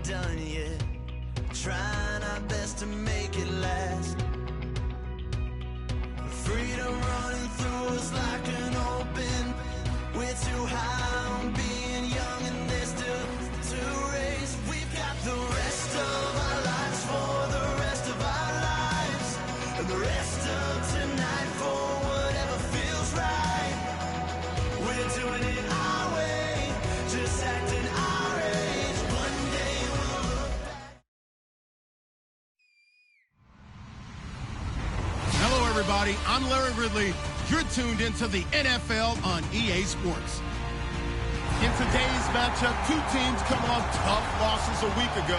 done yet. Trying our best to make it last. Freedom running through us like an open. We're too high on being young and there's still to race. We've got the rest of our lives for the rest of our lives. And the rest of tonight for whatever feels right. We're doing it our way, just acting our age. One day we'll look back. Hello, everybody. I'm Larry Ridley. You're tuned into the NFL on EA Sports. In today's matchup, two teams coming off tough losses a week ago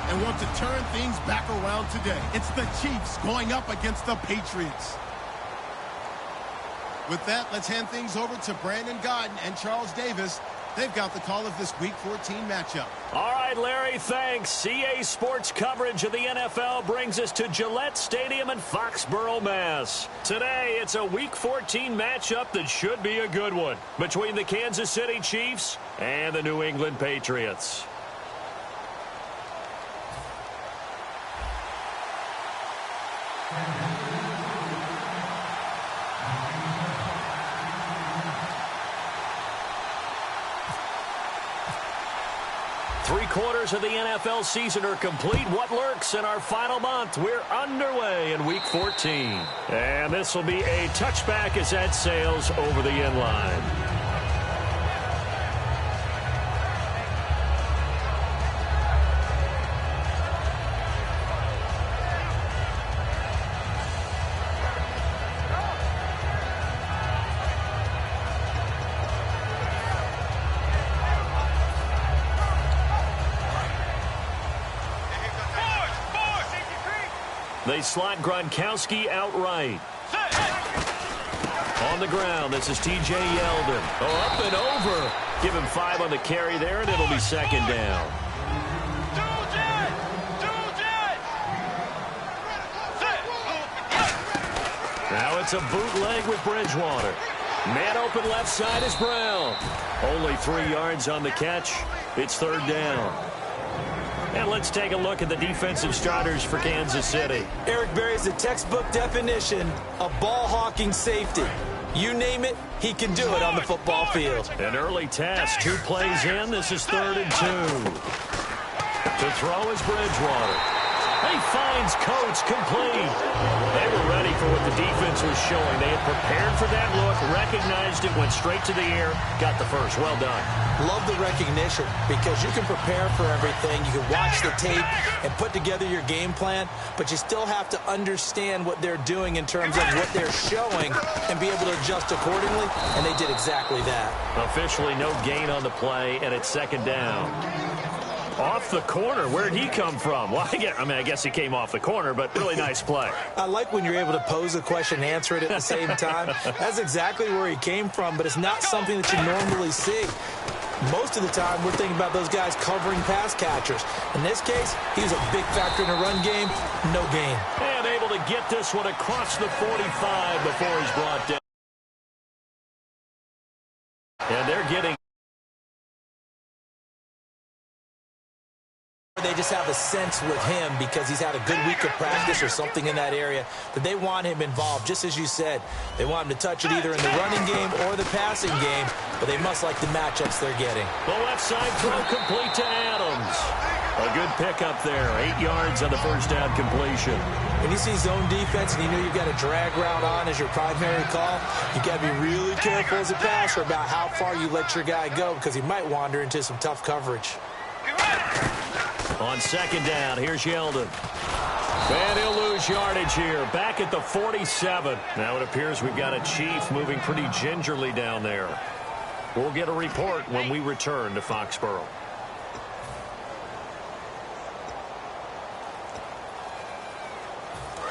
and want to turn things back around today. It's the Chiefs going up against the Patriots. With that, let's hand things over to Brandon Godden and Charles Davis. They've got the call of this Week 14 matchup. All right, Larry, thanks. EA Sports coverage of the NFL brings us to Gillette Stadium in Foxborough, Mass. Today, it's a Week 14 matchup that should be a good one between the Kansas City Chiefs and the New England Patriots. Three-quarters of the NFL season are complete. What lurks in our final month? We're underway in Week 14. And this will be a touchback as that sails over the end line. They slot Gronkowski outright. On the ground, this is T.J. Yeldon. Oh, up and over. Give him 5 on the carry there, and it'll be second down. Now it's a bootleg with Bridgewater. Man open left side is Brown. Only 3 yards on the catch. It's third down. And let's take a look at the defensive starters for Kansas City. Eric Berry is the textbook definition of ball-hawking safety. You name it, he can do it on the football field. An early test. 2 plays in. This is 3rd and 2. To throw is Bridgewater. He finds Coates complete. They were ready for what the defense was showing. They had prepared for that look, recognized it, went straight to the air, got the first. Well done. Love the recognition because you can prepare for everything. You can watch the tape and put together your game plan, but you still have to understand what they're doing in terms of what they're showing and be able to adjust accordingly, and they did exactly that. Officially no gain on the play, and it's second down. Off the corner. Where'd he come from? Well, I guess he came off the corner, but really nice play. I like when you're able to pose a question and answer it at the same time. That's exactly where he came from, but it's not something that you normally see. Most of the time, we're thinking about those guys covering pass catchers. In this case, he was a big factor in the run game. No gain. And able to get this one across the 45 before he's brought down. And they're getting... They just have a sense with him because he's had a good week of practice or something in that area that they want him involved. Just as you said, they want him to touch it either in the running game or the passing game, but they must like the matchups they're getting. The left side throw complete to Adams. A good pickup there. 8 yards on the first down completion. When you see zone defense and you know you've got a drag route on as your primary call, you got to be really careful as a passer about how far you let your guy go because he might wander into some tough coverage. On second down, here's Yeldon. And he'll lose yardage here. Back at the 47. Now it appears we've got a Chief moving pretty gingerly down there. We'll get a report when we return to Foxborough.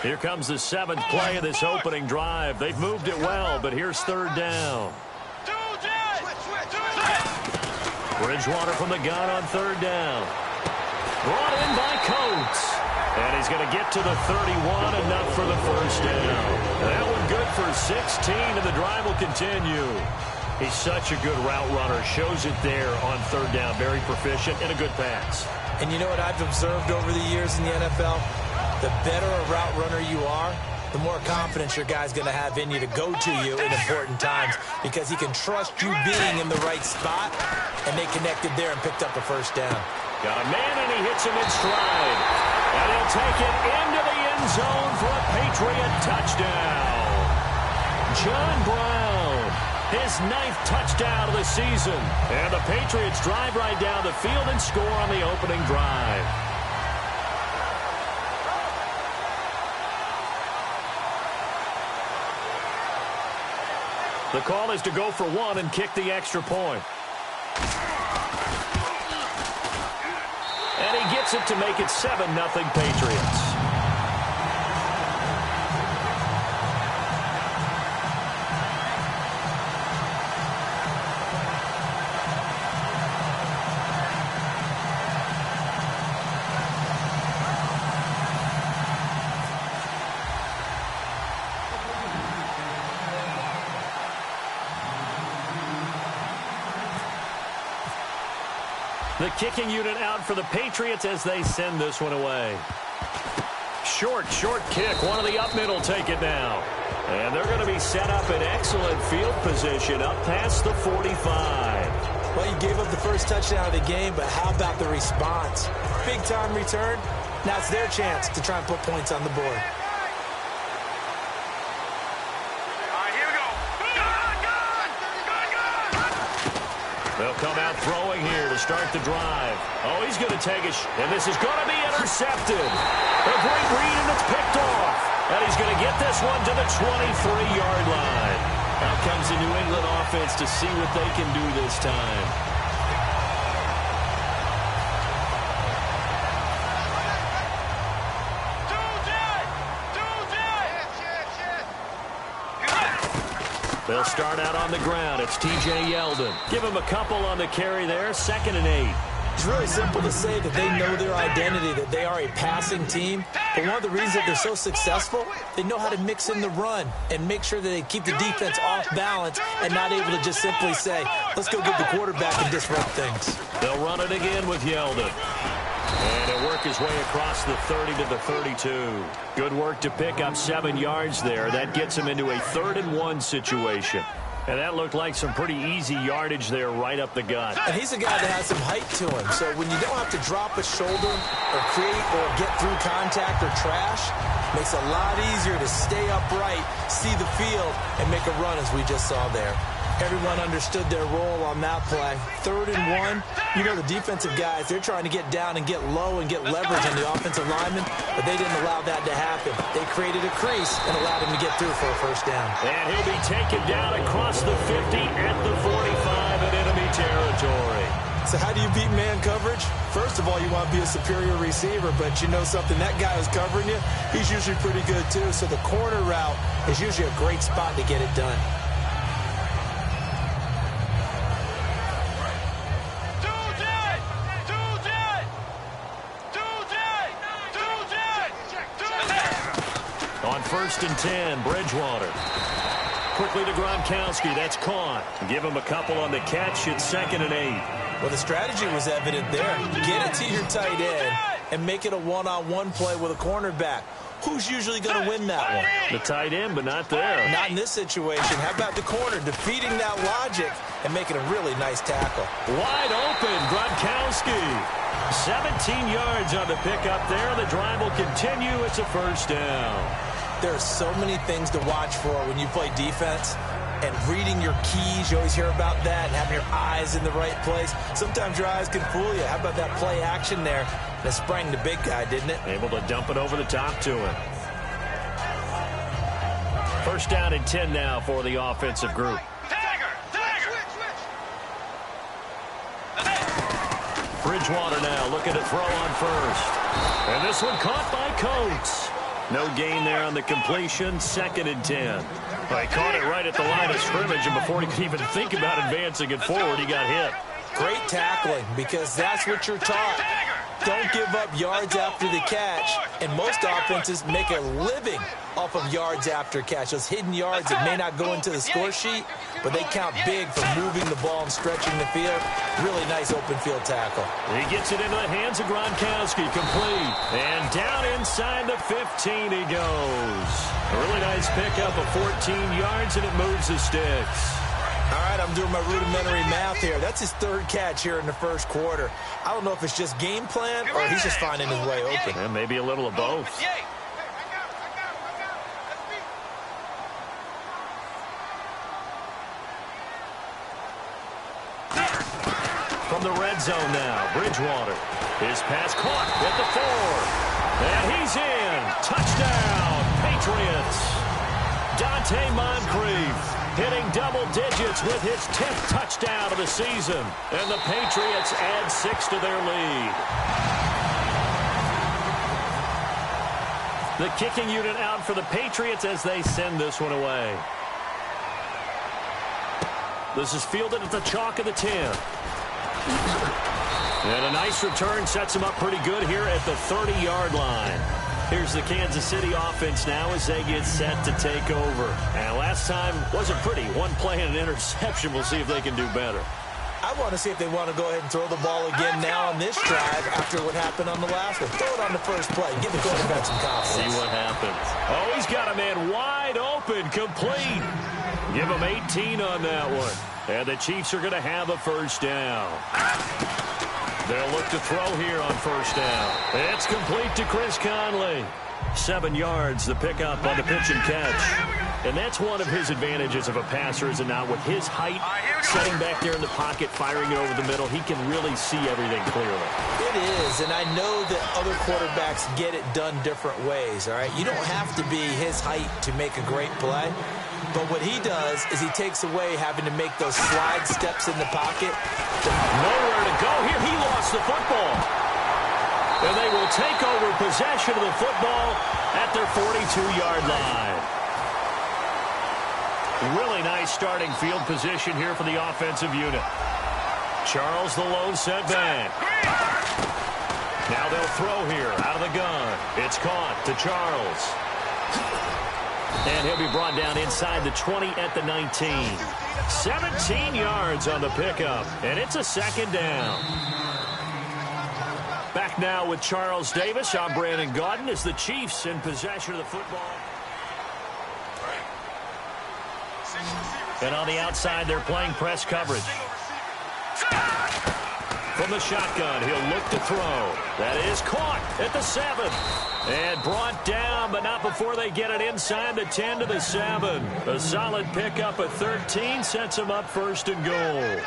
Here comes the 7th play of this opening drive. They've moved it well, but here's third down. Bridgewater from the gun on third down. Brought in by Coates. And he's going to get to the 31, enough for the first down. That one good for 16, and the drive will continue. He's such a good route runner. Shows it there on third down. Very proficient and a good pass. And you know what I've observed over the years in the NFL? The better a route runner you are, the more confidence your guy's going to have in you to go to you in important times because he can trust you being in the right spot, and they connected there and picked up a first down. Got a man, and he hits him in stride. And he'll take it into the end zone for a Patriot touchdown. John Brown, his 9th touchdown of the season. And the Patriots drive right down the field and score on the opening drive. The call is to go for one and kick the extra point. And he gets it to make it 7-0 Patriots. The kicking unit out for the Patriots as they send this one away. Short kick. One of the up middle take it now. And they're going to be set up in excellent field position up past the 45. Well, you gave up the first touchdown of the game, but how about the response? Big-time return. Now it's their chance to try and put points on the board. They'll come out throwing here to start the drive. Oh, he's going to take it, and this is going to be intercepted. A great read, and it's picked off. And he's going to get this one to the 23-yard line. Out comes the New England offense to see what they can do this time. They'll start out on the ground. It's T.J. Yeldon. Give him a couple on the carry there. 2nd and 8. It's really simple to say that they know their identity, that they are a passing team. But one of the reasons that they're so successful, they know how to mix in the run and make sure that they keep the defense off balance and not able to just simply say, let's go get the quarterback and disrupt things. They'll run it again with Yeldon. And he'll work his way across the 30 to the 32. Good work to pick up 7 yards there. That gets him into a 3rd and 1 situation. And that looked like some pretty easy yardage there right up the gut. And he's a guy that has some height to him. So when you don't have to drop a shoulder or create or get through contact or trash, makes it a lot easier to stay upright, see the field, and make a run as we just saw there. Everyone understood their role on that play. 3rd and 1. You know the defensive guys, they're trying to get down and get low and get leverage on the offensive lineman, but they didn't allow that to happen. They created a crease and allowed him to get through for a first down. And he'll be taken down across the 50 at the 45 in enemy territory. So how do you beat man coverage? First of all, you want to be a superior receiver, but you know something, that guy who's covering you, he's usually pretty good too. So the corner route is usually a great spot to get it done. On 1st and 10, Bridgewater. Quickly to Gronkowski. That's caught. Give him a couple on the catch. It's 2nd and 8. Well, the strategy was evident there. Get it to your tight end and make it a one-on-one play with a cornerback. Who's usually going to win that one? The tight end, but not there. Not in this situation. How about the corner defeating that logic and making a really nice tackle? Wide open, Gronkowski. 17 yards on the pickup there. The drive will continue. It's a first down. There are so many things to watch for when you play defense. And reading your keys, you always hear about that, and having your eyes in the right place. Sometimes your eyes can fool you. How about that play action there? And it sprang the big guy, didn't it? Able to dump it over the top to him. First down and 10 now for the offensive group. Bridgewater now looking to throw on first. And this one caught by Coates. No gain there on the completion. 2nd and 10. Well, he caught it right at the line of scrimmage, and before he could even think about advancing it forward, he got hit. Great tackling, because that's what you're taught. don't give up yards after the catch, and most offenses make a living off of yards after catch. Those hidden yards that may not go into the score sheet, but they count big for moving the ball and stretching the field. Really nice open field tackle. He gets it into the hands of Gronkowski, complete. And down inside the 15 he goes. A really nice pickup of 14 yards, and it moves the sticks. All right, I'm doing my rudimentary math here. That's his third catch here in the first quarter. I don't know if it's just game plan or he's just finding his way open. Yeah, maybe a little of both. From the red zone now, Bridgewater. His pass caught at the 4. And he's in. Touchdown, Patriots. Dante Moncrief hitting double digits with his 10th touchdown of the season. And the Patriots add 6 to their lead. The kicking unit out for the Patriots as they send this one away. This is fielded at the chalk of the 10. And a nice return sets him up pretty good here at the 30-yard line. Here's the Kansas City offense now as they get set to take over. And last time wasn't pretty. One play and an interception. We'll see if they can do better. I want to see if they want to go ahead and throw the ball again now on this drive after what happened on the last one. Throw it on the first play. Give the quarterback some confidence. See what happens. Oh, he's got a man wide open, complete. Give him 18 on that one. And the Chiefs are going to have a first down. They'll look to throw here on first down. It's complete to Chris Conley. 7 yards, the pickup on the pitch and catch. And that's one of his advantages of a passer, is it not? With his height, setting back there in the pocket, firing it over the middle, he can really see everything clearly. It is, and I know that other quarterbacks get it done different ways, all right? You don't have to be his height to make a great play. But what he does is he takes away having to make those slide steps in the pocket. Nowhere to go here. He lost the football. And they will take over possession of the football at their 42-yard line. Really nice starting field position here for the offensive unit. Charles the lone setback. Now they'll throw here out of the gun. It's caught to Charles. And he'll be brought down inside the 20 at the 19. 17 yards on the pickup, and it's a second down. Back now with Charles Davis. I'm Brandon Gaudin as the Chiefs in possession of the football. And on the outside, they're playing press coverage. From the shotgun, he'll look to throw. That is caught at the 7. And brought down, but not before they get it inside the 10 to the 7. A solid pickup at 13 sets him up first and goal.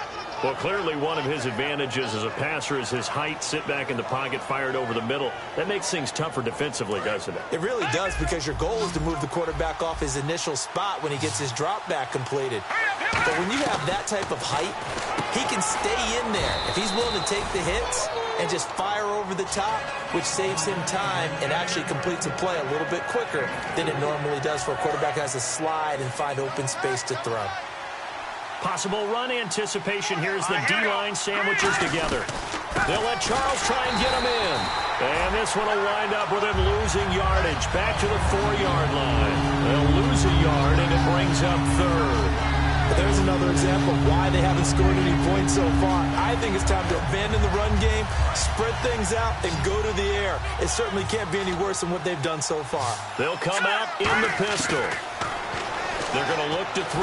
Well, clearly one of his advantages as a passer is his height, sit back in the pocket, fired over the middle. That makes things tougher defensively, doesn't it? It really does, because your goal is to move the quarterback off his initial spot when he gets his drop back completed. But when you have that type of height, he can stay in there. If he's willing to take the hits and just fire over the top, which saves him time and actually completes a play a little bit quicker than it normally does for a quarterback who has to slide and find open space to throw. Possible run anticipation here as the D-line sandwiches together. They'll let Charles try and get him in. And this one will wind up with him losing yardage back to the 4-yard line. They'll lose a yard, and it brings up third. But there's another example of why they haven't scored any points so far. I think it's time to abandon the run game, spread things out, and go to the air. It certainly can't be any worse than what they've done so far. They'll come out in the pistol. They're going to look to throw.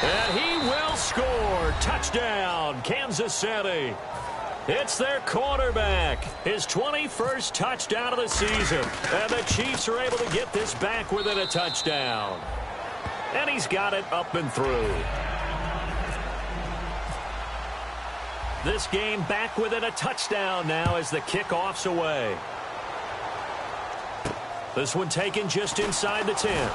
And he will score. Touchdown, Kansas City. It's their quarterback. His 21st touchdown of the season. And the Chiefs are able to get this back within a touchdown. And he's got it up and through. This game back within a touchdown now as the kickoff's away. This one taken just inside the 10.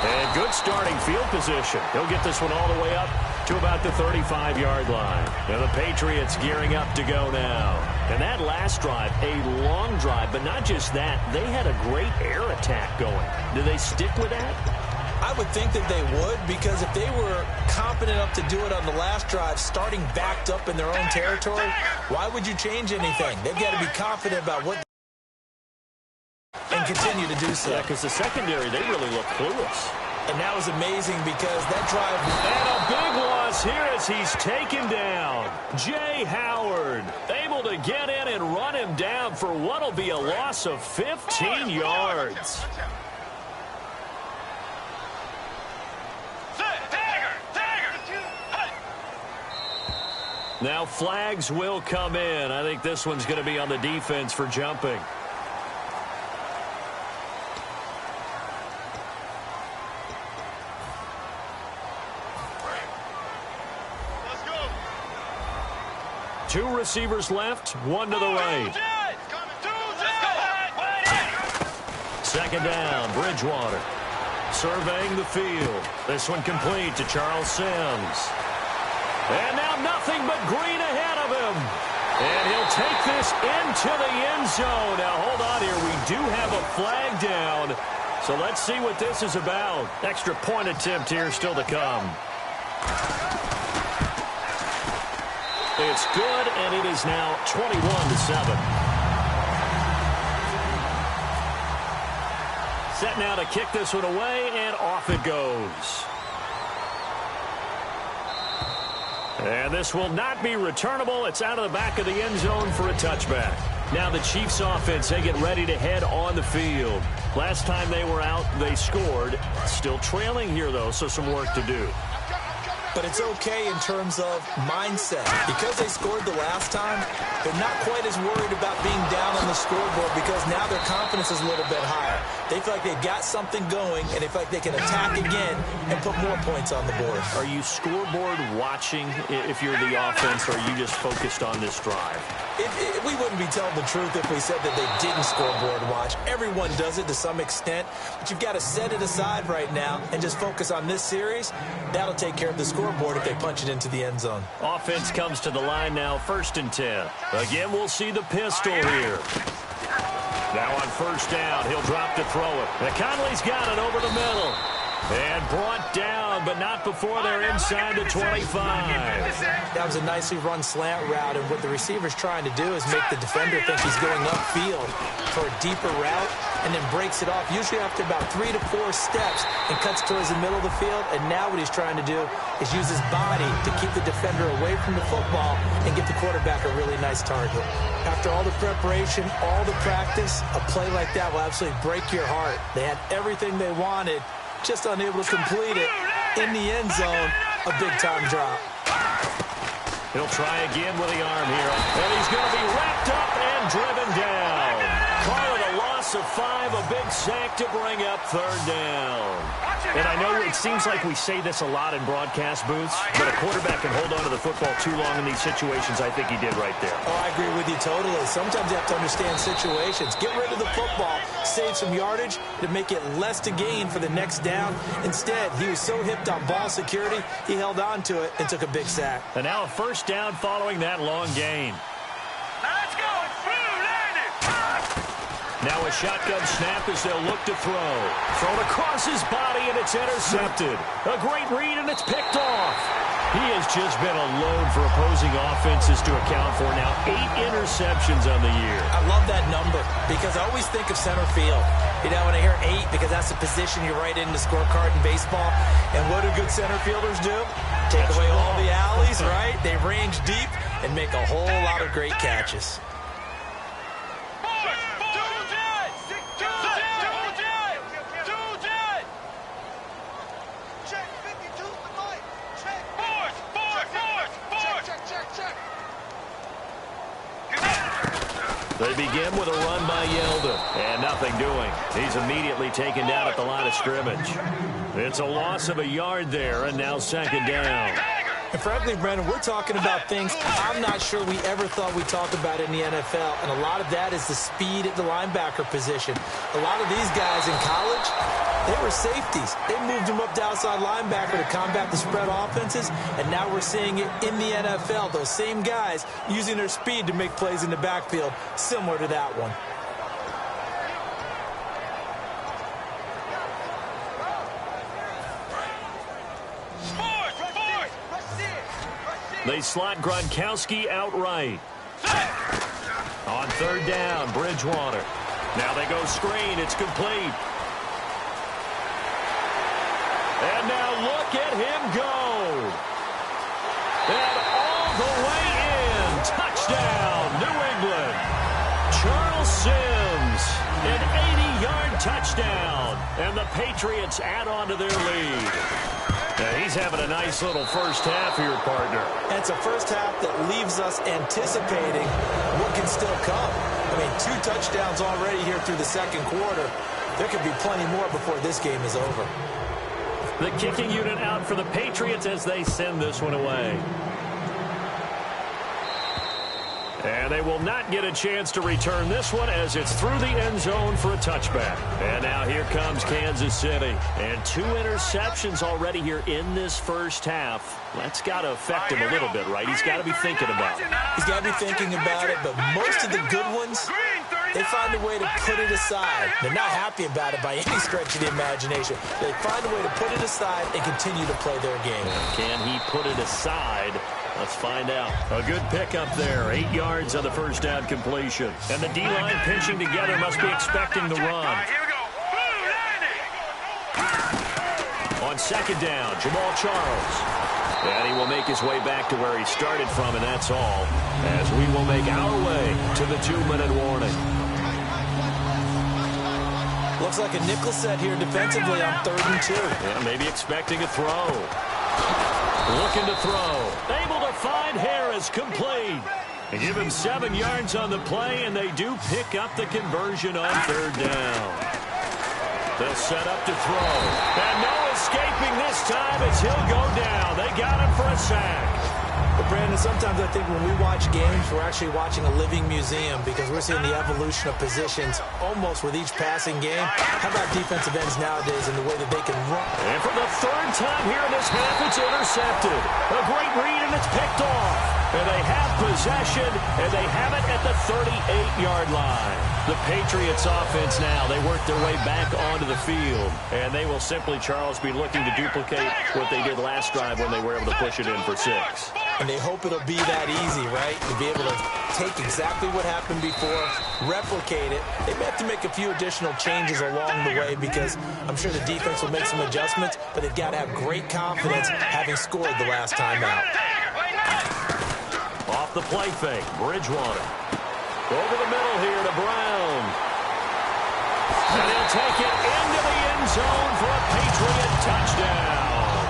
And good starting field position. He'll get this one all the way up to about the 35-yard line. And the Patriots gearing up to go now. And that last drive, a long drive, but not just that. They had a great air attack going. Do they stick with that? I would think that they would, because if they were confident enough to do it on the last drive, starting backed up in their own territory, why would you change anything? They've got to be confident about what and continue to do so. Yeah, because the secondary, they really look clueless. And that was amazing because that drive... And a big loss here as he's taken down. Jay Howard able to get in and run him down for what will be a loss of 15 yards. Now flags will come in. I think this one's going to be on the defense for jumping. Two receivers left, one to the right. Second down, Bridgewater. Surveying the field. This one complete to Charles Sims. And now nothing but green ahead of him. And he'll take this into the end zone. Now hold on here. We do have a flag down. So let's see what this is about. Extra point attempt here still to come. It's good, and it is now 21-7. Set now to kick this one away, and off it goes. And this will not be returnable. It's out of the back of the end zone for a touchback. Now the Chiefs offense, they get ready to head on the field. Last time they were out, they scored. Still trailing here, though, so some work to do. But it's okay in terms of mindset. Because they scored the last time, they're not quite as worried about being down on the scoreboard because now their confidence is a little bit higher. They feel like they've got something going, and they feel like they can attack again and put more points on the board. Are you scoreboard watching if you're the offense, or are you just focused on this drive? We wouldn't be telling the truth if we said that they didn't scoreboard watch. Everyone does it to some extent, but you've got to set it aside right now and just focus on this series. That'll take care of the scoreboard if they punch it into the end zone. Offense comes to the line now, 1st and 10. Again, we'll see the pistol here. Now on 1st down, he'll drop to throw it. Now Conley's got it over the middle. And brought down, but not before they're inside the 25. That was a nicely run slant route, and what the receiver's trying to do is make the defender think he's going upfield for a deeper route, and then breaks it off, usually after about 3 to 4 steps, and cuts towards the middle of the field. And now what he's trying to do is use his body to keep the defender away from the football and get the quarterback a really nice target. After all the preparation, all the practice, a play like that will absolutely break your heart. They had everything they wanted, just unable to complete it in the end zone. A big-time drop. He'll try again with the arm here, and he's going to be wrapped up and driven down. Call it a loss of 5, a big sack to bring up 3rd down. And I know it seems like we say this a lot in broadcast booths, but a quarterback can hold on to the football too long in these situations. I think he did right there. Oh, I agree with you totally. Sometimes you have to understand situations. Get rid of the football, save some yardage to make it less to gain for the next down. Instead, he was so hipped on ball security, he held on to it and took a big sack. And now a 1st down following that long gain. Let's go. Now a shotgun snap as they'll look to throw. Thrown across his body, and it's intercepted. A great read, and it's picked off. He has just been a load for opposing offenses to account for now. 8 interceptions on the year. I love that number because I always think of center field. You know, when I hear 8, because that's the position you write in the scorecard in baseball. And what do good center fielders do? Take away all the alleys, right? They range deep and make a whole lot of great catches. They begin with a run by Yeldon, and nothing doing. He's immediately taken down at the line of scrimmage. It's a loss of a yard there, and now 2nd down. And frankly, Brandon, we're talking about things I'm not sure we ever thought we'd talk about in the NFL, and a lot of that is the speed at the linebacker position. A lot of these guys in college, they were safeties. They moved them up to outside linebacker to combat the spread offenses, and now we're seeing it in the NFL. Those same guys using their speed to make plays in the backfield, similar to that one. They slot Gronkowski outright. On third down, Bridgewater. Now they go screen. It's complete. And now look at him go. And all the way in. Touchdown, New England. Charles Sims, an 80-yard touchdown. And the Patriots add on to their lead. Now he's having a nice little first half here, partner. And it's a first half that leaves us anticipating what can still come. I mean, 2 touchdowns already here through the second quarter. There could be plenty more before this game is over. The kicking unit out for the Patriots as they send this one away. And they will not get a chance to return this one as it's through the end zone for a touchback. And now here comes Kansas City. And 2 interceptions already here in this first half. That's got to affect him a little bit, right? He's got to be thinking about it. He's got to be thinking about it, but most of the good ones, they find a way to put it aside. They're not happy about it by any stretch of the imagination. They find a way to put it aside and continue to play their game. Can he put it aside? Let's find out. A good pickup there. 8 yards on the first down completion. And the D-line pinching together must be expecting the run. On second down, Jamal Charles. And he will make his way back to where he started from, and that's all. As we will make our way to the 2-minute warning. Looks like a nickel set here defensively on 3rd and 2. Yeah, maybe expecting a throw. Looking to throw. Able to find Harris, complete. They give him 7 yards on the play, and they do pick up the conversion on 3rd down. They'll set up to throw. And no escaping this time as he'll go down. They got him for a sack. But Brandon, sometimes I think when we watch games, we're actually watching a living museum because we're seeing the evolution of positions almost with each passing game. How about defensive ends nowadays and the way that they can run? And for the 3rd time here in this half, it's intercepted. A great read, and it's picked off. And they have possession, and they have it at the 38-yard line. The Patriots offense now, they work their way back onto the field. And they will simply, Charles, be looking to duplicate what they did last drive when they were able to push it in for 6. And they hope it'll be that easy, right? To be able to take exactly what happened before, replicate it. They may have to make a few additional changes along the way because I'm sure the defense will make some adjustments, but they've got to have great confidence having scored the last time out. Off the play fake, Bridgewater. Over the middle here to Brown. And he'll take it into the end zone for a Patriot touchdown.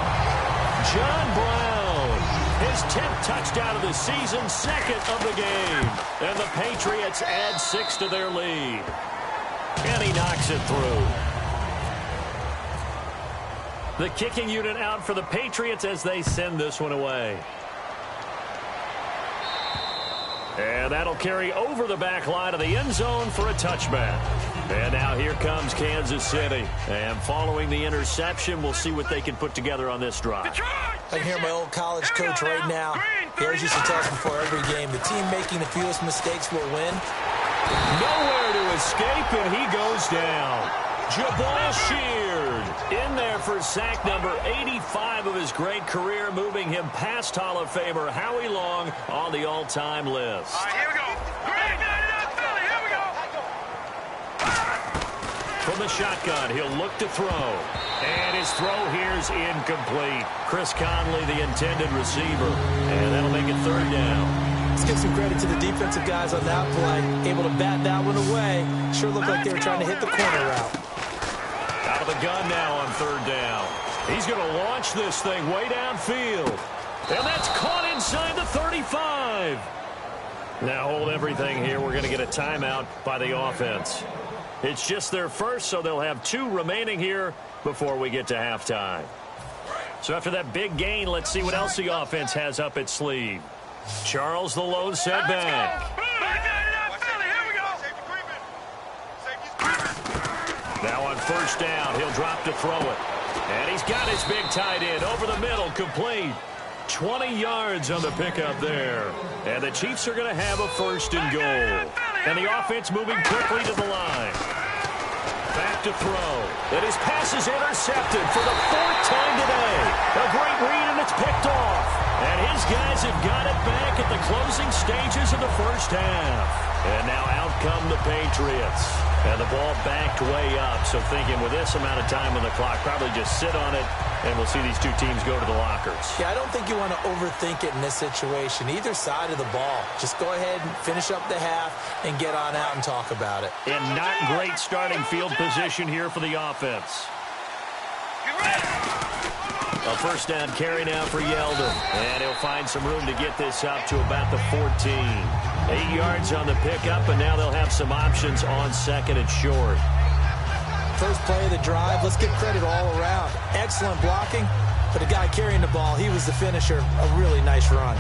John Brown, his 10th touchdown of the season, 2nd of the game. And the Patriots add 6 to their lead. And he knocks it through. The kicking unit out for the Patriots as they send this one away. And that'll carry over the back line of the end zone for a touchback. And now here comes Kansas City. And following the interception, we'll see what they can put together on this drive. I can hear my old college coach right now. He always used to tell us before every game, the team making the fewest mistakes will win. Nowhere to escape, and he goes down. Jabal Sheard in there for sack number 85 of his great career, moving him past Hall of Famer Howie Long on the all-time list. All right, here we go. Great, here we go. From the shotgun, he'll look to throw. And his throw here's incomplete. Chris Conley, the intended receiver. And that'll make it 3rd down. Let's give some credit to the defensive guys on that play. Able to bat that one away. Sure looked like they were trying to hit the corner route. Out of the gun now on 3rd down. He's going to launch this thing way downfield. And that's caught inside the 35. Now hold everything here. We're going to get a timeout by the offense. It's just their first, so they'll have 2 remaining here before we get to halftime. So after that big gain, let's see what else the offense has up its sleeve. Charles, the lone setback. Now on 1st down, he'll drop to throw it. And he's got his big tight end over the middle, complete. 20 yards on the pickup there. And the Chiefs are going to have a 1st and goal. And the offense moving quickly to the line. Back to throw. And his pass is intercepted for the 4th time today. A great read, and it's picked off. And his guys have got it back at the closing stages of the first half. And now out come the Patriots. And the ball backed way up. So thinking with this amount of time on the clock, probably just sit on it, and we'll see these two teams go to the lockers. Yeah, I don't think you want to overthink it in this situation. Either side of the ball. Just go ahead and finish up the half and get on out and talk about it. And not great starting field position here for the offense. A first down carry now for Yeldon. And he'll find some room to get this up to about the 14. 8 yards on the pickup, and now they'll have some options on second and short. First play of the drive, let's give credit all around. Excellent blocking, but the guy carrying the ball, he was the finisher. A really nice run.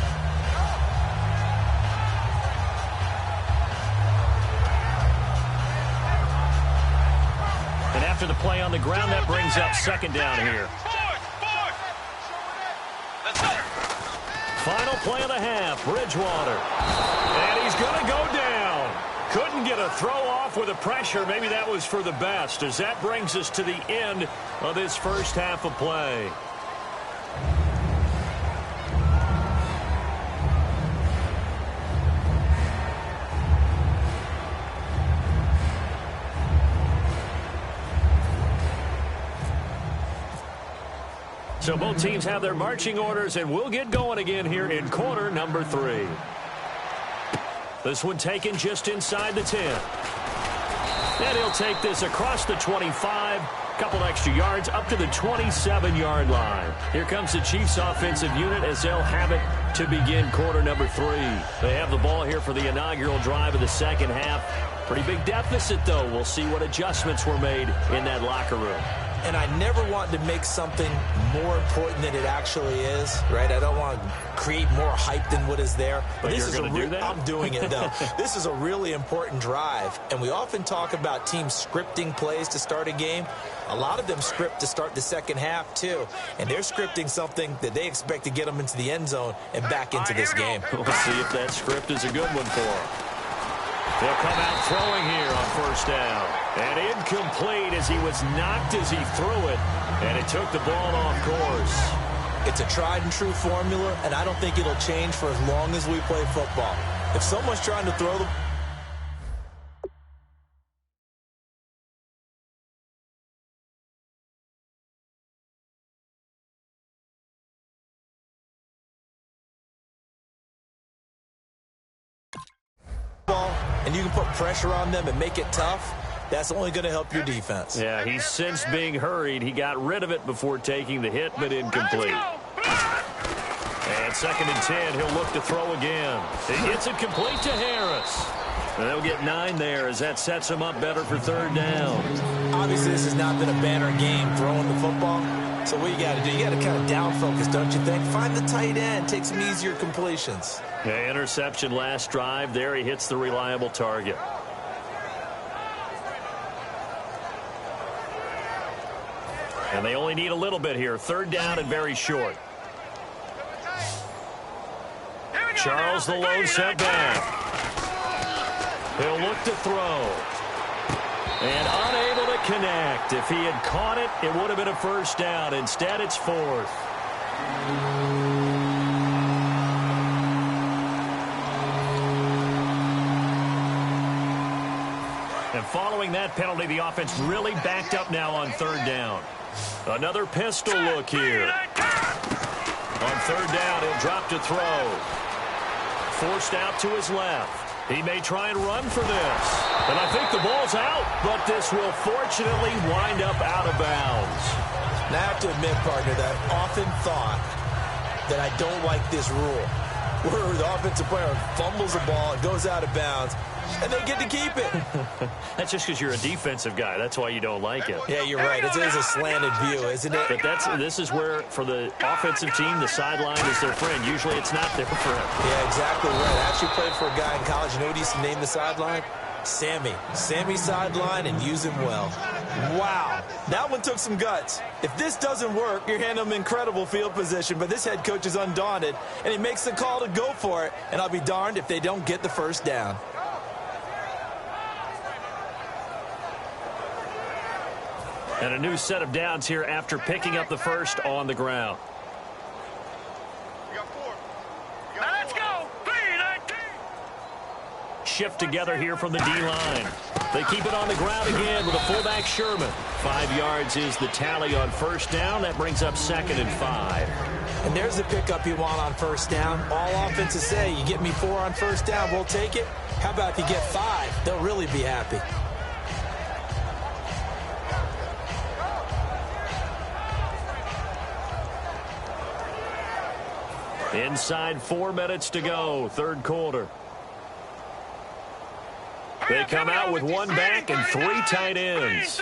And after the play on the ground, that brings up second down here. Final play of the half, Bridgewater. And he's going to go down. Couldn't get a throw off with the pressure. Maybe that was for the best, as that brings us to the end of this first half of play. So both teams have their marching orders, and we'll get going again here in quarter number 3. This one taken just inside the 10. And he'll take this across the 25, couple extra yards up to the 27-yard line. Here comes the Chiefs offensive unit as they'll have it to begin quarter number 3. They have the ball here for the inaugural drive of the second half. Pretty big deficit, though. We'll see what adjustments were made in that locker room. And I never want to make something more important than it actually is, right? I don't want to create more hype than what is there. But this you're going to do that? I'm doing it, though. This is a really important drive, and we often talk about teams scripting plays to start a game. A lot of them script to start the second half, too. And they're scripting something that they expect to get them into the end zone and back into this game. We'll see if that script is a good one for them. They'll come out throwing here on first down. And incomplete as he was knocked as he threw it. And it took the ball off course. It's a tried and true formula, and I don't think it'll change for as long as we play football. If someone's trying to throw the ball, and you can put pressure on them and make it tough, that's only going to help your defense. Yeah, he's since being hurried. He got rid of it before taking the hit, but incomplete. And second and 10, he'll look to throw again. He gets it complete to Harris. And they'll get 9 there as that sets him up better for third down. Obviously, this has not been a banner game throwing the football. So what you got to do, you got to kind of down focus, don't you think? Find the tight end, take some easier completions. Yeah, interception last drive. There he hits the reliable target. And they only need a little bit here. Third down and very short. Charles the lone set back. He'll look to throw. And unable to connect. If he had caught it, it would have been a first down. Instead, it's fourth. And following that penalty, the offense really backed up now on third down. Another pistol look here. On third down, he'll drop to throw. Forced out to his left. He may try and run for this. And I think the ball's out, but this will fortunately wind up out of bounds. Now, I have to admit, partner, that I've often thought that I don't like this rule, where the offensive player fumbles the ball, it goes out of bounds, and they get to keep it. That's just because you're a defensive guy. That's why you don't like it. Yeah, you're right. It is a slanted view, isn't it? But this is where, for the offensive team, the sideline is their friend. Usually it's not their friend. Yeah, exactly right. I actually played for a guy in college. You know what he used to name the sideline? Sammy. Sammy's sideline, and use him well. Wow. That one took some guts. If this doesn't work, you're handing him incredible field position, but this head coach is undaunted, and he makes the call to go for it, and I'll be darned if they don't get the first down. And a new set of downs here after picking up the first on the ground. We got 4. shift together here from the D-line. They keep it on the ground again with a fullback Sherman. 5 yards is the tally on first down. That brings up 2nd and 5. And there's the pickup you want on first down. All offenses say, you get me 4 on first down, we'll take it. How about if you get 5? They'll really be happy. Inside 4 minutes to go, third quarter. They come out with 1 back and 3 tight ends.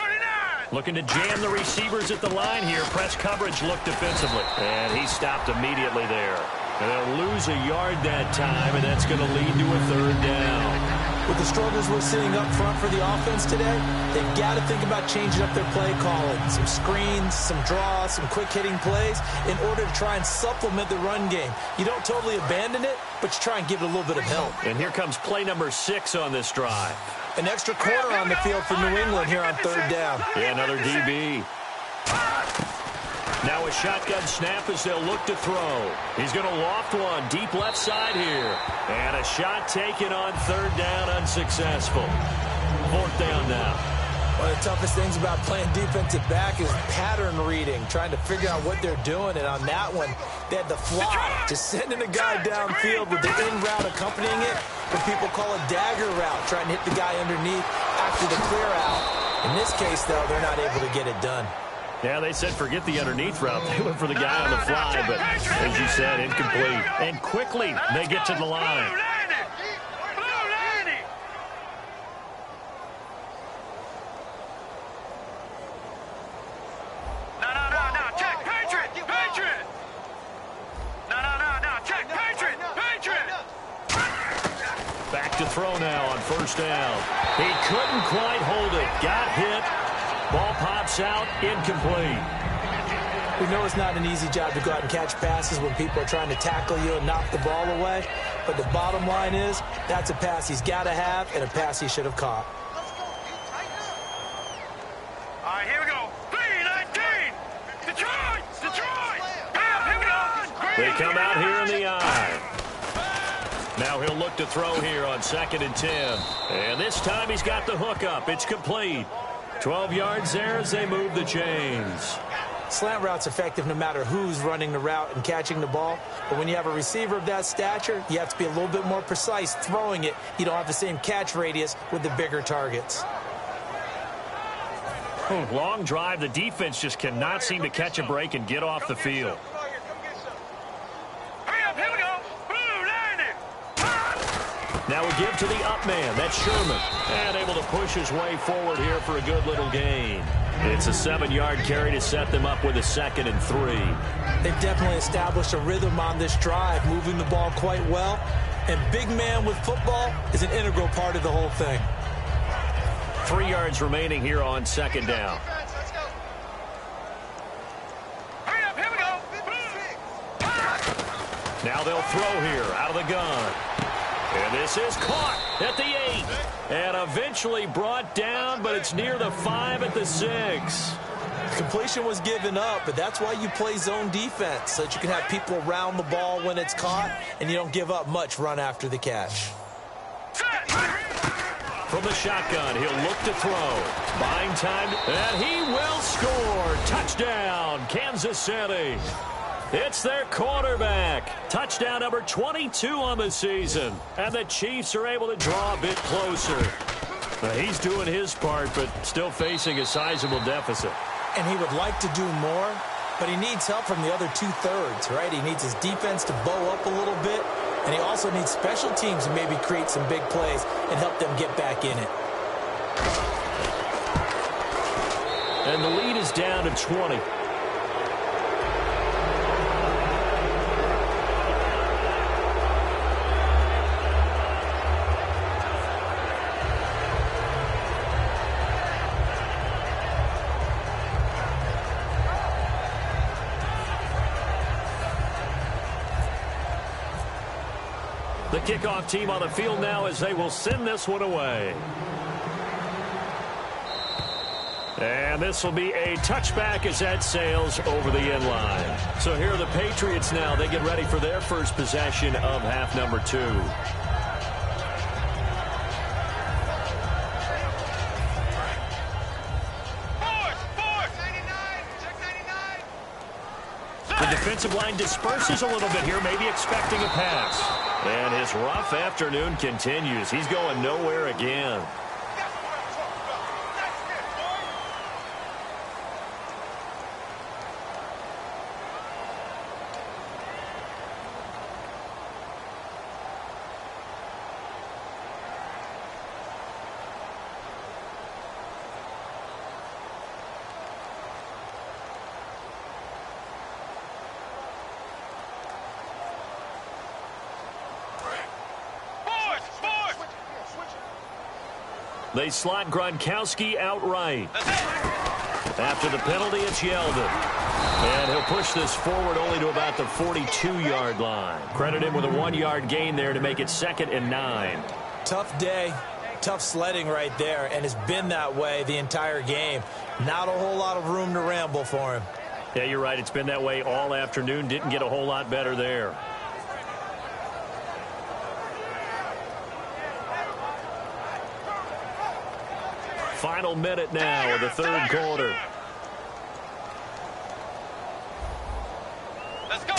Looking to jam the receivers at the line here. Press coverage look defensively. And he stopped immediately there. And they'll lose a yard that time, and that's going to lead to a 3rd down. With the struggles we're seeing up front for the offense today, they've got to think about changing up their play calling. Some screens, some draws, some quick-hitting plays in order to try and supplement the run game. You don't totally abandon it, but you try and give it a little bit of help. And here comes play number 6 on this drive. An extra corner on the field for New England here on 3rd down. Yeah, another DB. Now a shotgun snap as they'll look to throw. He's going to loft one deep left side here. And a shot taken on 3rd down, unsuccessful. 4th down now. One of the toughest things about playing defensive back is pattern reading, trying to figure out what they're doing. And on that one, they had the fly, just sending a guy downfield with the in route accompanying it. What people call a dagger route, trying to hit the guy underneath after the clear out. In this case, though, they're not able to get it done. Yeah, they said forget the underneath route. They went for the guy on the fly, but as you said, incomplete. And quickly, they get to the line. Back to throw now on first down. He couldn't quite hold it. Got hit. Ball pops out, incomplete. We know it's not an easy job to go out and catch passes when people are trying to tackle you and knock the ball away. But the bottom line is, that's a pass he's got to have and a pass he should have caught. All right, here we go. 3-19. Detroit! Detroit! Here we go. They come out here in the eye. Now he'll look to throw here on 2nd and 10. And this time he's got the hook up. It's complete. 12 yards there as they move the chains. Slant route's effective no matter who's running the route and catching the ball. But when you have a receiver of that stature, you have to be a little bit more precise throwing it. You don't have the same catch radius with the bigger targets. Long drive. The defense just cannot seem to catch a break and get off the field. Now we give to the up man. That's Sherman. And able to push his way forward here for a good little gain. It's a 7-yard carry to set them up with a 2nd and 3. They've definitely established a rhythm on this drive, moving the ball quite well. And big man with football is an integral part of the whole thing. 3 yards remaining here on 2nd down. Here we go. Now they'll throw here out of the gun. And this is caught at the 8. And eventually brought down, but it's near the 5 at the 6. Completion was given up, but that's why you play zone defense, so that you can have people around the ball when it's caught, and you don't give up much run after the catch. From the shotgun, he'll look to throw. Buying time, and he will score. Touchdown, Kansas City. It's their quarterback. Touchdown number 22 on the season. And the Chiefs are able to draw a bit closer. He's doing his part, but still facing a sizable deficit. And he would like to do more, but he needs help from the other 2/3, right? He needs his defense to bow up a little bit, and he also needs special teams to maybe create some big plays and help them get back in it. And the lead is down to 20. The kickoff team on the field now as they will send this one away. And this will be a touchback as that sails over the end line. So here are the Patriots now. They get ready for their first possession of half number 2. defensive line disperses a little bit here, maybe expecting a pass. And his rough afternoon continues. He's going nowhere again. They slot Gronkowski outright. After the penalty, it's Yeldon. And he'll push this forward only to about the 42-yard line. Credit him with a 1-yard gain there to make it 2nd and 9. Tough day, tough sledding right there, and it's been that way the entire game. Not a whole lot of room to ramble for him. Yeah, you're right. It's been that way all afternoon. Didn't get a whole lot better there. Final minute now of the third quarter. Let's go.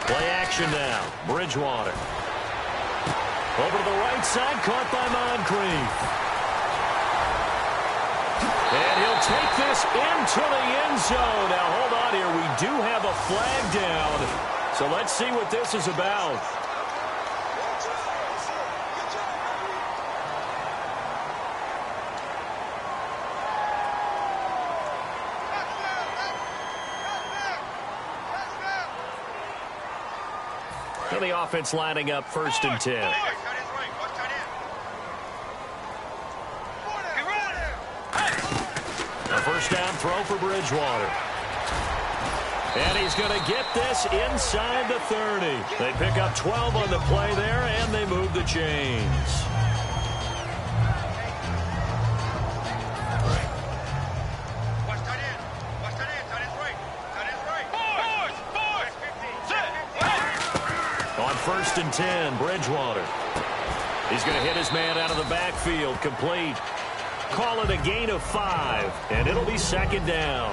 Play action now. Bridgewater. Over to the right side, caught by Moncrief. And he'll take this into the end zone. Now, hold on here. We do have a flag down. So let's see what this is about. So the offense lining up 1st and 10. A first down throw for Bridgewater. And he's going to get this inside the 30. They pick up 12 on the play there, and they move the chains. On 1st and 10, Bridgewater. He's going to hit his man out of the backfield, complete. Call it a gain of 5, and it'll be 2nd down.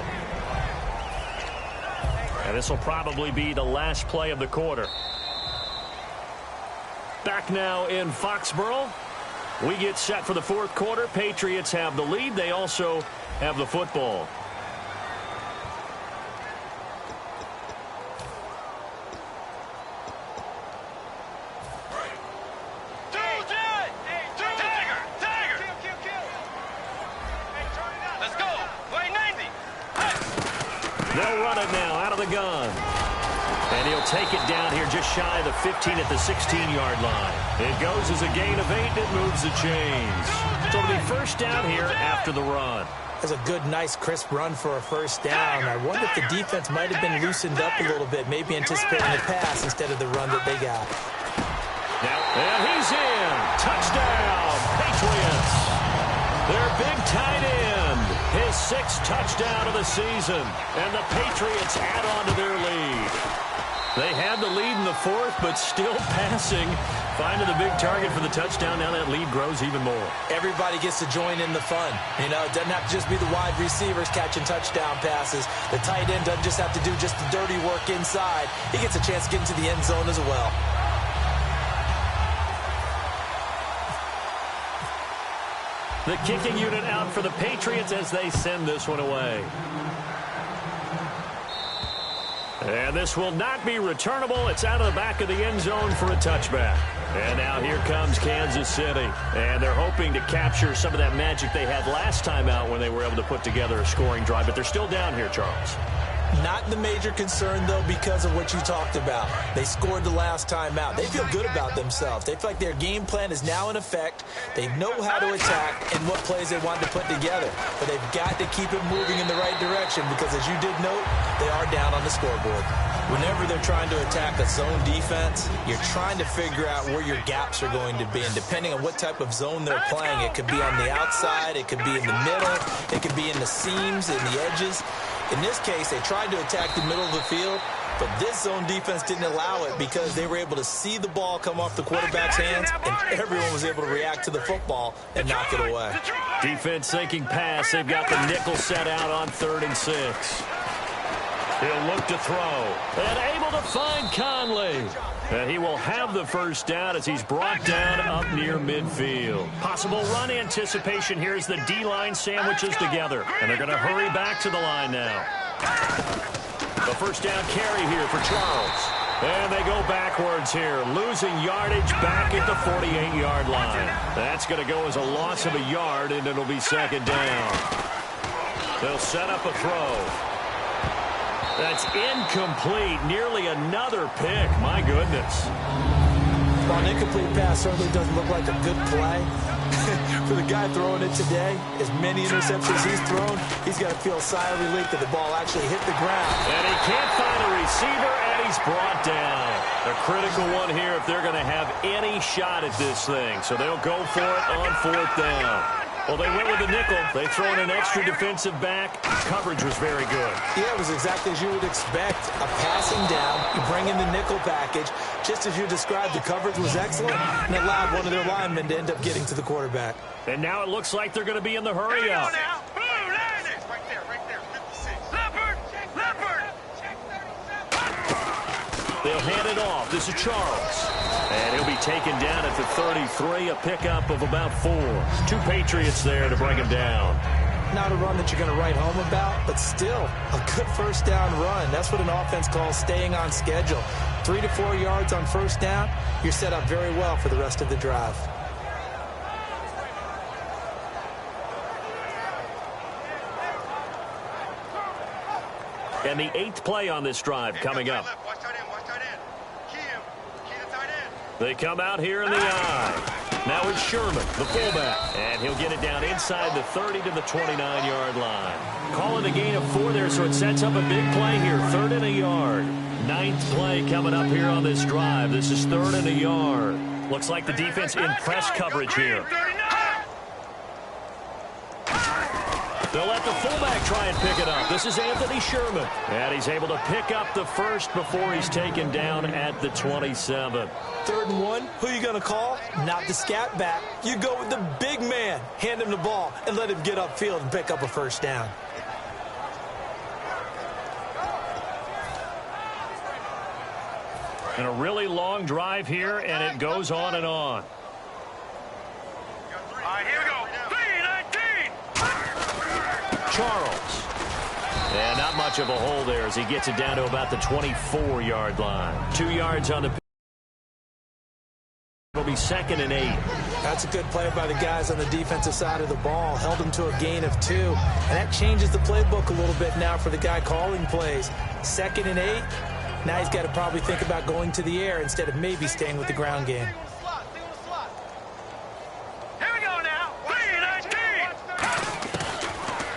And this will probably be the last play of the quarter. Back now in Foxborough. We get set for the 4th quarter. Patriots have the lead. They also have the football. They'll run it now out of the gun. And he'll take it down here just shy of the 15 at the 16-yard line. It goes as a gain of 8, and it moves the chains. So it'll be first down here after the run. That's a good, nice, crisp run for a first down. I wonder if the defense might have been loosened up a little bit, maybe anticipating the pass instead of the run that they got. Now, and he's in. Touchdown, Patriots. Their big tight end, his 6th touchdown of the season, and the Patriots add on to their lead. They had the lead in the 4th, but still passing, finding the big target for the touchdown. Now that lead grows even more. Everybody gets to join in the fun. You know, it doesn't have to just be the wide receivers catching touchdown passes. The tight end doesn't just have to do just the dirty work inside. He gets a chance to get into the end zone as well. The kicking unit out for the Patriots as they send this one away. And this will not be returnable. It's out of the back of the end zone for a touchback. And now here comes Kansas City. And they're hoping to capture some of that magic they had last time out when they were able to put together a scoring drive. But they're still down here, Charles. Not the major concern, though, because of what you talked about. They scored the last time out. They feel good about themselves. They feel like their game plan is now in effect. They know how to attack and what plays they want to put together. But they've got to keep it moving in the right direction because, as you did note, they are down on the scoreboard. Whenever they're trying to attack a zone defense, you're trying to figure out where your gaps are going to be. And depending on what type of zone they're playing, it could be on the outside, it could be in the middle, it could be in the seams, in the edges. In this case, they tried to attack the middle of the field, but this zone defense didn't allow it because they were able to see the ball come off the quarterback's hands, and everyone was able to react to the football and knock it away. Defense thinking pass. They've got the nickel set out on 3rd and 6. He'll look to throw. And able to find Conley. And he will have the first down as he's brought down up near midfield. Possible run anticipation here as the D-line sandwiches together. And they're going to hurry back to the line now. The first down carry here for Charles. And they go backwards here, losing yardage back at the 48-yard line. That's going to go as a loss of a yard, and it'll be second down. They'll set up a throw. That's incomplete. Nearly another pick. My goodness. Well, an incomplete pass certainly doesn't look like a good play. For the guy throwing it today, as many interceptions he's thrown, he's got to feel a sigh of relief that the ball actually hit the ground. And he can't find a receiver, and he's brought down. A critical one here if they're going to have any shot at this thing. So they'll go for it on fourth down. Well, they went with a nickel. They throw in an extra defensive back. Coverage was very good. Yeah, it was exactly as you would expect. A passing down. You bring in the nickel package. Just as you described, the coverage was excellent and allowed one of their linemen to end up getting to the quarterback. And now it looks like they're going to be in the hurry up. Right there. 56. Leopard! They'll hand it off. This is Charles. And he'll be taken down at the 33, a pickup of about 4. 2 Patriots there to bring him down. Not a run that you're going to write home about, but still a good first down run. That's what an offense calls staying on schedule. 3 to 4 yards on first down, you're set up very well for the rest of the drive. And the 8th play on this drive coming up. They come out here in the eye. Now it's Sherman, the fullback. And he'll get it down inside the 30 to the 29-yard line. Calling a gain of 4 there, so it sets up a big play here. 3rd and a yard. 9th play coming up here on this drive. This is 3rd and a yard. Looks like the defense in press coverage here. They'll let the fullback try and pick it up. This is Anthony Sherman. And he's able to pick up the first before he's taken down at the 27. 3rd and 1, who are you going to call? Not the scat back. You go with the big man. Hand him the ball and let him get upfield and pick up a first down. And a really long drive here, and it goes on and on. All right, here we go. 3-19. Charles. And not much of a hole there as he gets it down to about the 24-yard line. 2 yards on the pitch. It'll be 2nd and 8. That's a good play by the guys on the defensive side of the ball. Held them to a gain of 2. And that changes the playbook a little bit now for the guy calling plays. 2nd and 8. Now he's got to probably think about going to the air instead of maybe staying with the ground game. Here we go now. 3-19.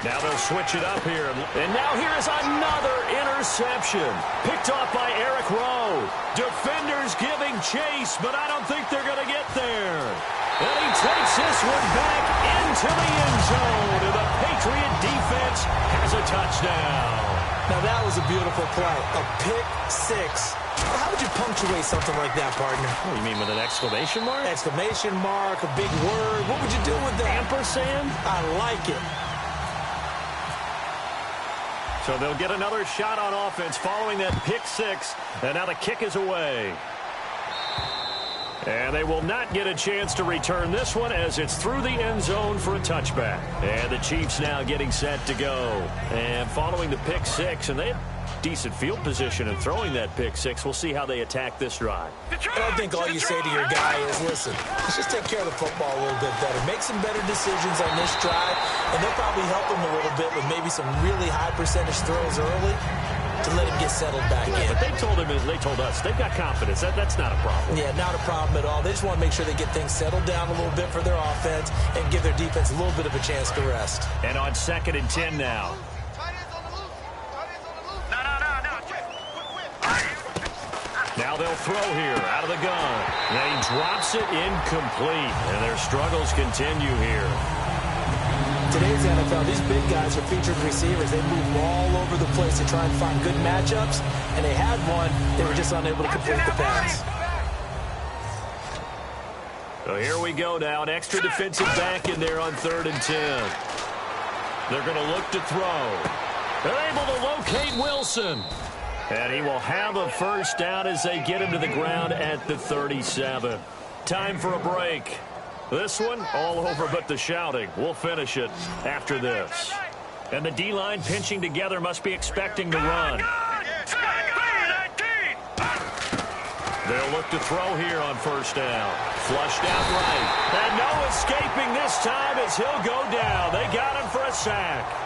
Now they'll switch it up here. And now here is another interception. Picked off by Eric Rowe. Defenders giving chase, but I don't think they're going to get there. And he takes this one back into the end zone. And the Patriot defense has a touchdown. Now that was a beautiful play. A pick 6. How would you punctuate something like that, partner? What do you mean, with an exclamation mark? Exclamation mark, a big word. What would you do with that? Ampersand? I like it. So they'll get another shot on offense following that pick 6. And now the kick is away. And they will not get a chance to return this one as it's through the end zone for a touchback. And the Chiefs now getting set to go. And following the pick 6, and they have decent field position in throwing that pick 6. We'll see how they attack this drive. And I think all you say to your guy is, listen, let's just take care of the football a little bit better. Make some better decisions on this drive, and they'll probably help him a little bit with maybe some really high percentage throws early to let him get settled back in. But they told us, they've got confidence. That's not a problem. Yeah, not a problem at all. They just want to make sure they get things settled down a little bit for their offense and give their defense a little bit of a chance to rest. And on 2nd and 10 now. Now they'll throw here out of the gun. And he drops it incomplete. And their struggles continue here. Today's NFL, these big guys are featured receivers. They move all over the place to try and find good matchups. And they had one. They were just unable to complete the pass. So here we go now. An extra defensive back in there on 3rd and 10. They're going to look to throw. They're able to locate Wilson. And he will have a first down as they get him to the ground at the 37. Time for a break. This one, all over but the shouting. We'll finish it after this. And the D-line pinching together must be expecting to run. They'll look to throw here on first down. Flushed out right. And no escaping this time as he'll go down. They got him for a sack.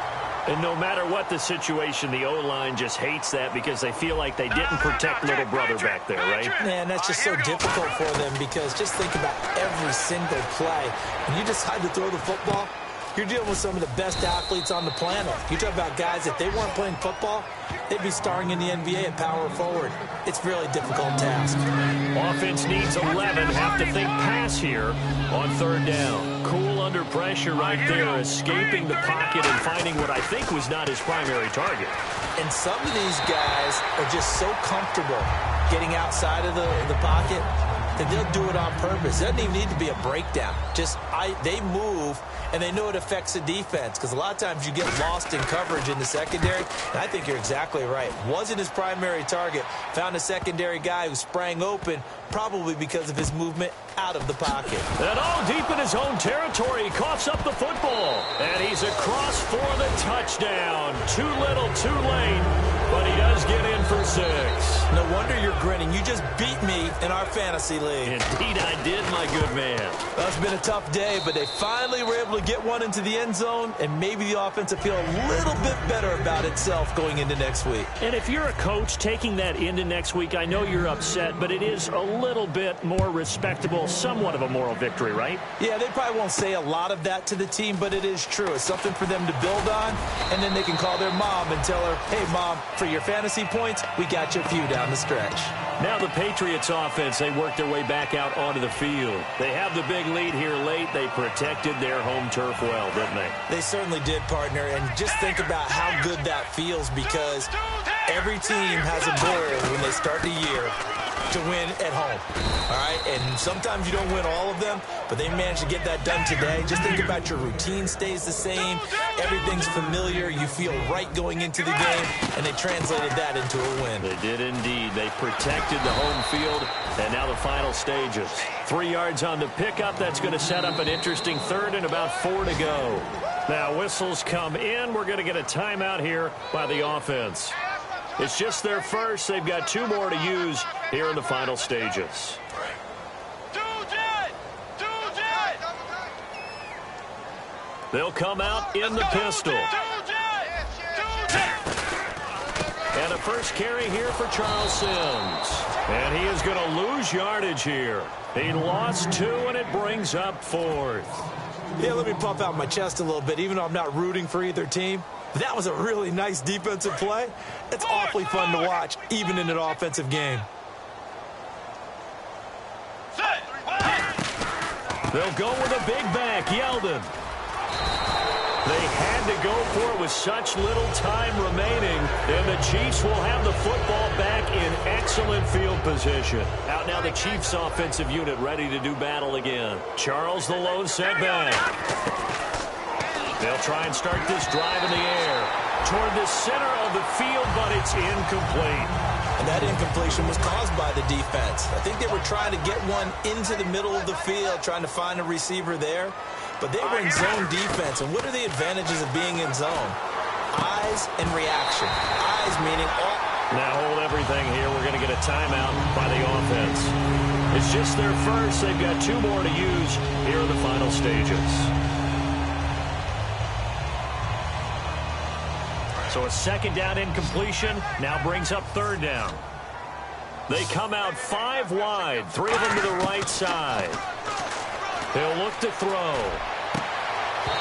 And no matter what the situation, the O-line just hates that because they feel like they didn't protect little brother back there, right? Man, that's just so difficult for them because just think about every single play. When you decide to throw the football, you're dealing with some of the best athletes on the planet. You talk about guys, if they weren't playing football, they'd be starring in the NBA at power forward. It's a really difficult task. Offense needs 11. Have to think pass here on third down. Cool under pressure right there, escaping the pocket and finding what I think was not his primary target. And some of these guys are just so comfortable getting outside of the pocket that they'll do it on purpose. It doesn't even need to be a breakdown. They move, and they know it affects the defense because a lot of times you get lost in coverage in the secondary, and I think you're exactly right. Wasn't his primary target. Found a secondary guy who sprang open, probably because of his movement out of the pocket. And all deep in his own territory, he coughs up the football. And he's across for the touchdown. Too little, too late, but he does get in for 6. No wonder you're grinning. You just beat me in our fantasy league. Indeed I did, my good man. Well, it's been a tough day, but they finally were able to get one into the end zone, and maybe the offense will feel a little bit better about itself going into next week. And if you're a coach taking that into next week, I know you're upset, but it is a little bit more respectable, somewhat of a moral victory, right? Yeah, they probably won't say a lot of that to the team, but it is true. It's something for them to build on, and then they can call their mom and tell her, hey, Mom, for your fantasy points, we got you a few down the stretch. Now the Patriots offense, they work their way back out onto the field. They have the big lead here late. They protected their home turf well, didn't they? They certainly did, partner, and just think about how good that feels because every team has a goal when they start the year to win at home, all right? And sometimes you don't win all of them, but they managed to get that done today. Just think about your routine stays the same. Everything's familiar. You feel right going into the game, and they translated that into a win. They did indeed. They protected the home field, and now the final stages. 3 yards on the pickup. That's going to set up an interesting third and about 4 to go. Now whistles come in. We're going to get a timeout here by the offense. It's just their first. They've got 2 more to use here in the final stages. They'll come out in the pistol. And a first carry here for Charles Sims. And he is going to lose yardage here. He lost 2, and it brings up 4th. Yeah, let me puff out my chest a little bit, even though I'm not rooting for either team. That was a really nice defensive play. It's awfully fun to watch, even in an offensive game. They'll go with a big back, Yeldon. They had to go for it with such little time remaining, and the Chiefs will have the football back in excellent field position. Out now the Chiefs offensive unit ready to do battle again. Charles the lone setback. They'll try and start this drive in the air toward the center of the field, but it's incomplete. And that incompletion was caused by the defense. I think they were trying to get one into the middle of the field, trying to find a receiver there. But they were in zone defense. And what are the advantages of being in zone? Eyes and reaction. Eyes meaning all. Now hold everything here. We're going to get a timeout by the offense. It's just their first. They've got 2 more to use here in the final stages. So a second down incompletion now brings up third down. They come out 5 wide, 3 of them to the right side. They'll look to throw.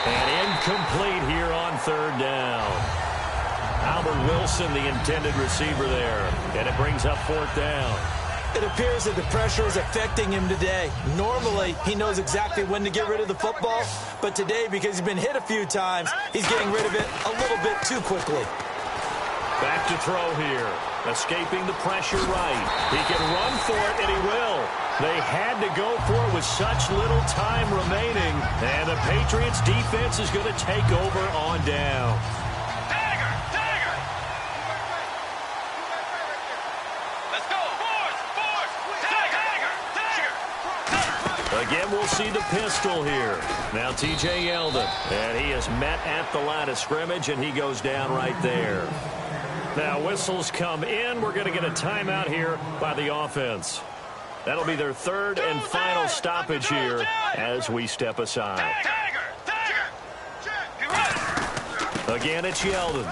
And incomplete here on third down. Albert Wilson, the intended receiver there. And it brings up 4th down. It appears that the pressure is affecting him today. Normally, he knows exactly when to get rid of the football. But today, because he's been hit a few times, he's getting rid of it a little bit too quickly. Back to throw here. Escaping the pressure right. He can run for it, and he will. They had to go for it with such little time remaining. And the Patriots defense is going to take over on down. Again, we'll see the pistol here. Now T.J. Yeldon, and he is met at the line of scrimmage, and he goes down right there. Now whistles come in. We're going to get a timeout here by the offense. That'll be their third and final stoppage here as we step aside. Again, it's Yeldon.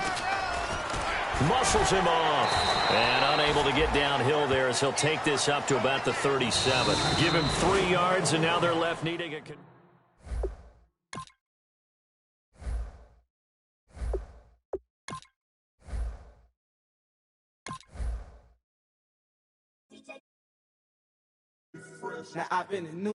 Muscles him off. And unable to get downhill there as he'll take this up to about the 37. Give him 3 yards, and now they're left needing a... Now I've been in New